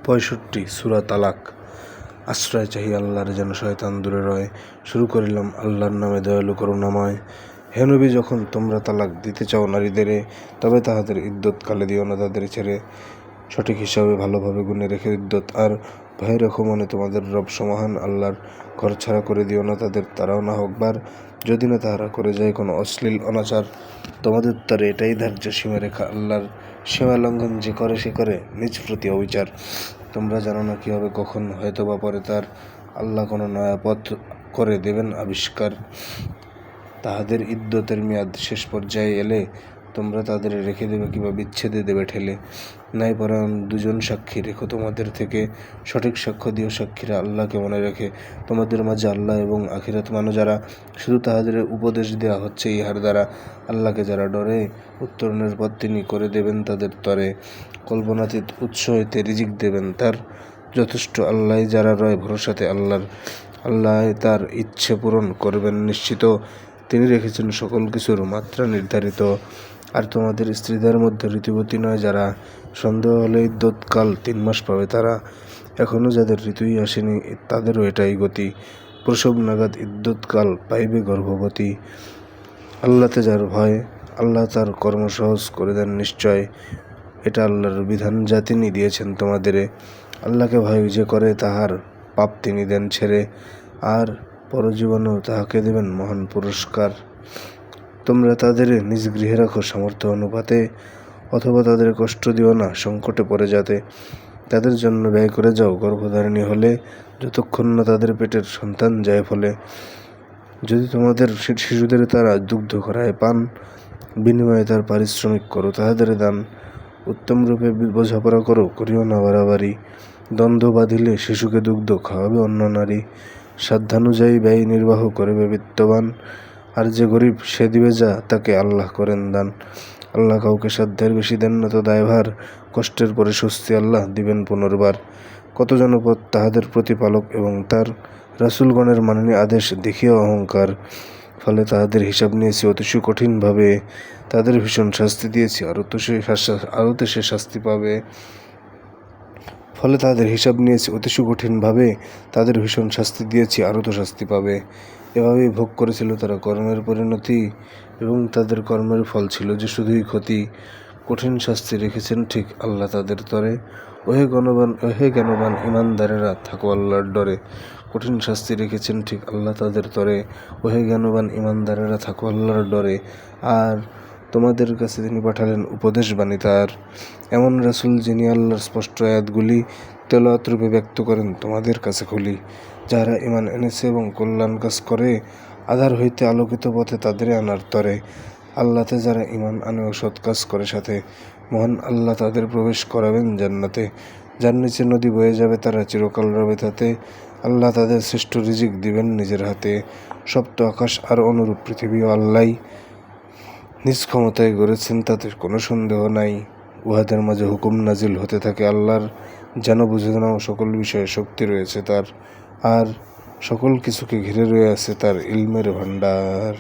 65 সূরা তালাক। আশ্রয় চাহি আল্লাহর, যেন শয়তান দূরে রয়। শুরু করিলাম আল্লাহর নামে, দয়ালু করুণাময়। হে নবী, যখন তোমরা তালাক দিতে চাও নারীদেরে, তবে তাহাদের ইদ্যত কালে দিও না তাদের ছেড়ে। সঠিক হিসাবে ভালোভাবে গুণে রেখে ইদ্যত, আর ভয় রেখো মনে তোমাদের রব সমহান আল্লাহর। ঘর ছাড়া করে দিও না তাদের, তারাও না হকবার, যদি না তাহারা করে যায় কোনো অশ্লীল অনাচার। তোমাদের তরে এটাই ধার্য সীমারেখা আল্লাহর, সীমা লঙ্ঘন যে করে সে করে নিজ প্রতি অবিচার। তোমরা জানো না কি হবে কখন, হয়তোবা পরে তার আল্লাহ কোনো নয়া পথ করে দেবেন আবিষ্কার। তাহাদের ইদ্যতের মেয়াদ শেষ পর্যায়ে এলে তোমরা তাদের রেখে দেবে কিংবা বিচ্ছেদে দেবে ঠেলে। ন্যায় পরায়ণ দুজন সাক্ষী রেখো তোমাদের থেকে, সঠিক সাক্ষ্য দিও সাক্ষীরা আল্লাহকে মনে রেখে। তোমাদের মাঝে আল্লাহ এবং আখিরাত মানো যারা, শুধু তাহাদের উপদেশ দেওয়া হচ্ছে ইহার দ্বারা। আল্লাহকে যারা ডরে, উত্তরণের পথ তিনি করে দেবেন তাদের তরে। কল্পনাতীত উৎস হইতে রিজিক দেবেন তার, যথেষ্ট আল্লাহ যারা রয় ভরসাতে আল্লাহর। আল্লাহ তার ইচ্ছে পূরণ করবেন নিশ্চিত, তিনি রেখেছেন সকল কিছুর মাত্রা নির্ধারিত। আর তোমাদের স্ত্রীদের মধ্যে ঋতুবতী নয় যারা, সন্দেহ হলে ইদ্যৎকাল 3 মাস পাবে তারা। এখনও যাদের ঋতুই আসেনি তাদেরও এটাই গতি, প্রসব নাগাদ ইদ্যৎকাল পাইবে গর্ভবতী। আল্লাহতে যার ভয়, আল্লাহ তার কর্ম সহজ করে দেন নিশ্চয়। এটা আল্লাহর বিধান যা তিনি দিয়েছেন তোমাদেরে। আল্লাহকে ভয় যে করে তাহার পাপ তিনি দেন ছেড়ে, আর পরজীবনেও তাহাকে দেবেন মহান পুরস্কার। তোমরা তাদের নিজ গৃহে রাখো সামর্থ্য অনুপাতে, অথবা তাদের কষ্ট দিও না সংকটে পড়ে যাতে। তাদের জন্য ব্যয় করে যাও গর্ভধারিণী হলে, যতক্ষণ না তাদের পেটের সন্তান যায় ফলে। যদি তোমাদের শিশুদের তারা দুগ্ধ করায় পান, বিনিময়ে তার পারিশ্রমিক করো তাহাদের দান। উত্তম রূপে বোঝাপড়া করো, করিও না বাড়াবাড়ি। দ্বন্দ্ব বাঁধিলে শিশুকে দুগ্ধ খাওয়াবে অন্য নারী। সাধ্যানুযায়ী ব্যয় নির্বাহ করবে বিত্তবান, আর যে গরিব সে দিবে যা তাকে আল্লাহ করেন দান। আল্লাহ কাউকে সাধ্যের বেশি দেন না তো দায়ভার, কষ্টের পরে স্বস্তি আল্লাহ দিবেন পুনর্বার। কত জনপদ তাহাদের প্রতিপালক, এবং তার রাসূলগণের মানেনি আদেশ দেখিয়া অহংকার। ফলে তাহাদের হিসাব নিয়েছি অতি কঠিনভাবে, তাদের ভীষণ শাস্তি দিয়েছি আরতে সে শাস্তি পাবে। ফলে তাদের হিসাব নিয়েছি অতি কঠিনভাবে, তাদের ভীষণ শাস্তি দিয়েছি আরও তো শাস্তি পাবে। এভাবেই ভোগ করেছিল তারা কর্মের পরিণতি, এবং তাদের কর্মের ফল ছিল যে শুধুই ক্ষতি। কঠিন শাস্তি রেখেছেন ঠিক আল্লাহ তাদের তরে, ওহে জ্ঞানবান ইমানদারেরা থাকো আল্লাহর ডরে। কঠিন শাস্তি রেখেছেন ঠিক আল্লাহ তাদের তরে, ওহে জ্ঞানবান ইমানদারেরা থাকো আল্লাহর ডরে। আর তোমাদের কাছে তিনি পাঠালেন উপদেশ বাণী তার, এমন রাসূল যিনি আল্লাহর স্পষ্ট আয়াতগুলি তেলাওয়াত রূপে ব্যক্ত করেন তোমাদের কাছে খুলি। যারা ঈমান এনেছে এবং কল্যাণ কাজ করে, আঁধার হইতে আলোকিত পথে তাদের আনার তরে। আল্লাহতে যারা ঈমান আনে ও সৎ কাজ করে সাথে, মহান আল্লাহ তাদের প্রবেশ করাবেন জান্নাতে, যার নিচে নদী বয়ে যাবে তারা চিরকাল রবে তাতে। আল্লাহ তাদের শ্রেষ্ঠ রিজিক দিবেন নিজের হাতে। সপ্ত আকাশ আর অনুরূপ পৃথিবীও আল্লাহ নিজ ক্ষমতায় গড়েছেন, তাতে কোনো সন্দেহ নাই। উহাদের মাঝে হুকুম নাজিল হতে থাকে আল্লাহর, যেন বুঝে নাও সকল বিষয়ে শক্তি রয়েছে তার, আর সকল কিছুকে ঘিরে রয়ে আছে তার ইলমের ভাণ্ডার।